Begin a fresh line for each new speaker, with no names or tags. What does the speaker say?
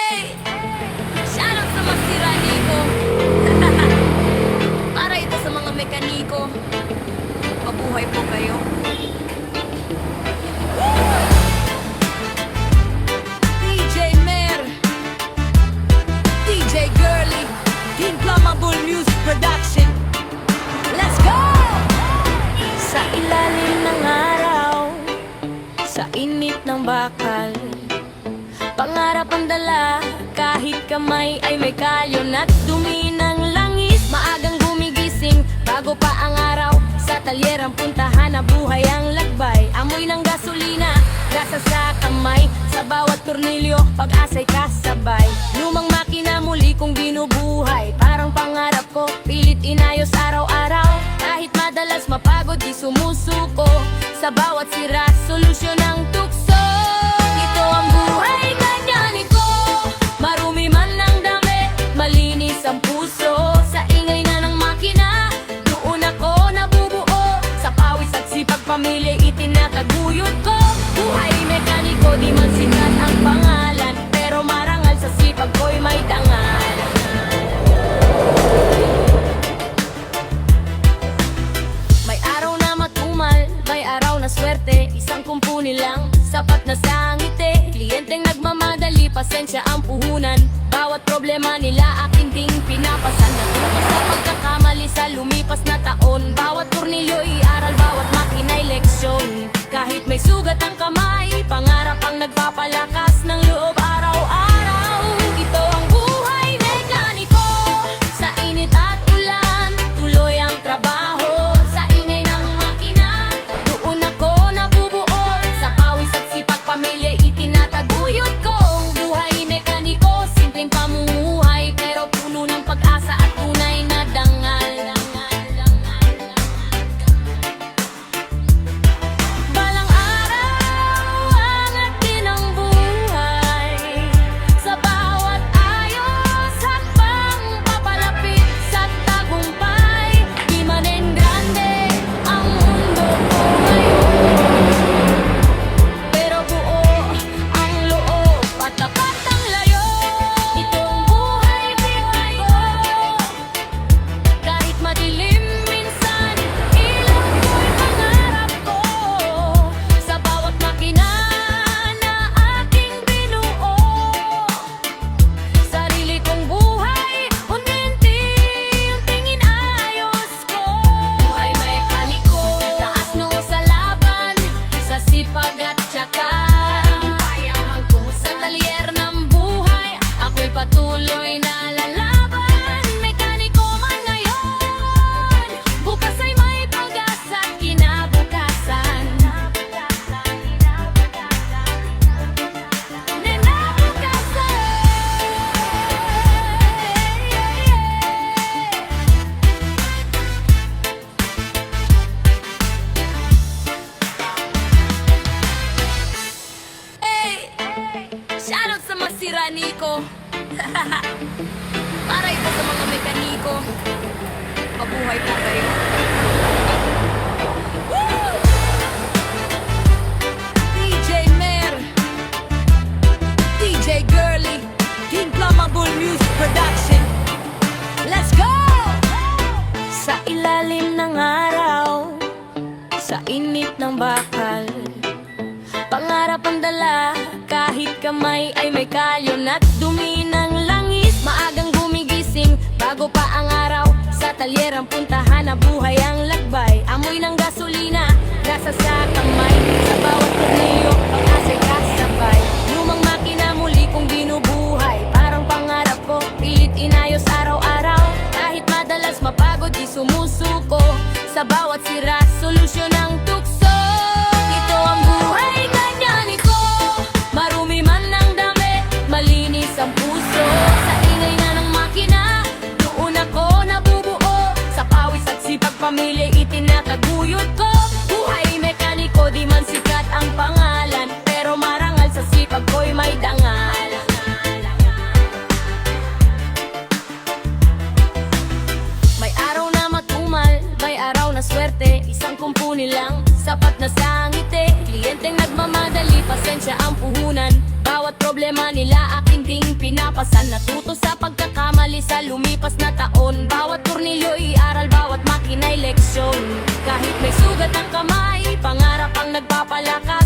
Hey! Shoutout sa mga siraniko. Para ito sa mga mekaniko. Mabuhay po kayo. DJ Mer, DJ Girly, Team Flammable Music Production. Let's go! Sa ilalim ng araw, sa init ng bakal, pangarap ang dala, kahit kamay ay may kalyon at dumi ng langis. Maagang gumigising, bago pa ang araw, sa talyer ang puntahan na buhay ang lakbay. Amoy ng gasolina, gasa sa kamay, sa bawat tornilyo, pag-asa'y kasabay. Lumang makina muli kong binubuhay, parang pangarap ko, pilit inayos araw-araw. Kahit madalas mapagod, di sumusuko, sa bawat sira, solusyon ang tukso. Ito ang buhay, ganyan ito. Marumi man ang dami, malinis ang puso. Sa ingay na ng makina, doon ako nabubuo. Sa pawis at sipag pamilya, itinataguyod ko. Buhay mekaniko, di man sikat ang pangalan, pero marangal sa sipag ko'y may dangal. May araw na matumal, may araw na swerte. Isang kumpuni lang, sapat na sa ngiti. Kliyenteng nagmamadali, pasensya ang puhunan. Bawat problema nila akin ding pinapasan. Natuto sa pagkakamali sa lumipas na taon. Bawat tornilyo'y aral, bawat makina'y leksyon. Kahit may sugat ang kamay, pangarap ang nagpapalakas ng loob araw-araw. Ito ang buhay mekaniko, sa init at ulan, tuloy ang trabaho. Sa ingay ng makina, doon ako nabubuo. Sa pawis at sipag pamilya, itinataguyod ko. Buhay mekaniko, simpleng pamumuhay, pero puno ng pag-asa at tunay na dangal. Balang araw, angat din ang buhay. Sa bawat ayos, hakbang papalapit sa tagumpay. Di man en grande ang mundo ko ngayon, pero buo ang loob at tapat ang layo. Itong buhay mekaniko, kahit madilim minsan, ilaw ko'y pangarap ko. Sa bawat makina na aking binuo, sarili kong buhay, unti-unting inayos ko. Buhay mekaniko, taas noo sa laban, sa sipag at tsaka. Hanggang sa talyer ng buhay, ako'y patuloy na lalaban. Mekaniko man ngayon, bukas ay may pag-asa at kinabukasan. Hey! Shoutout sa mga siraniko. Para ito sa mga mekaniko. Mabuhay po kayo. Woo! DJ Mer, DJ Girly, Team Flammable Music Production. Let's go! Sa ilalim ng araw, sa init ng bakal, pangarap ang dala, kahit kamay ay may kalyon at dumi ng langis. Maagang gumigising, bago pa ang araw, sa talyer ang puntahan na buhay ang lakbay. Amoy ng gasolina, gasa sa kamay, sa bawat tornilyo, pag-asa'y kasabay. Lumang makina muli kong binubuhay, parang pangarap ko, pilit inayos araw-araw. Kahit madalas mapagod, di sumusuko, sa bawat sira, solusyon ang tukso. Ito ang buhay, ganyan ito. Marumi man ang dami, malinis ang puso. Sa ingay na ng makina, doon ako nabubuo. Sa pawis at sipag pamilya, itinataguyod ko. Buhay mekaniko, di man sikat ang pangalan, pero marangal sa sipag ko'y may dangal. May araw na matumal, may araw na swerte. Isang kumpuni lang, sapat na sa ngiti. Kliyenteng nagmamadali, pasensya ang puhunan. Bawat problema nila aking ding pinapasan. Natuto sa pagkakamali sa lumipas na taon. Bawat tornilyo'y aral, bawat makina'y leksyon. Kahit may sugat ang kamay, pangarap ang nagpapalakas.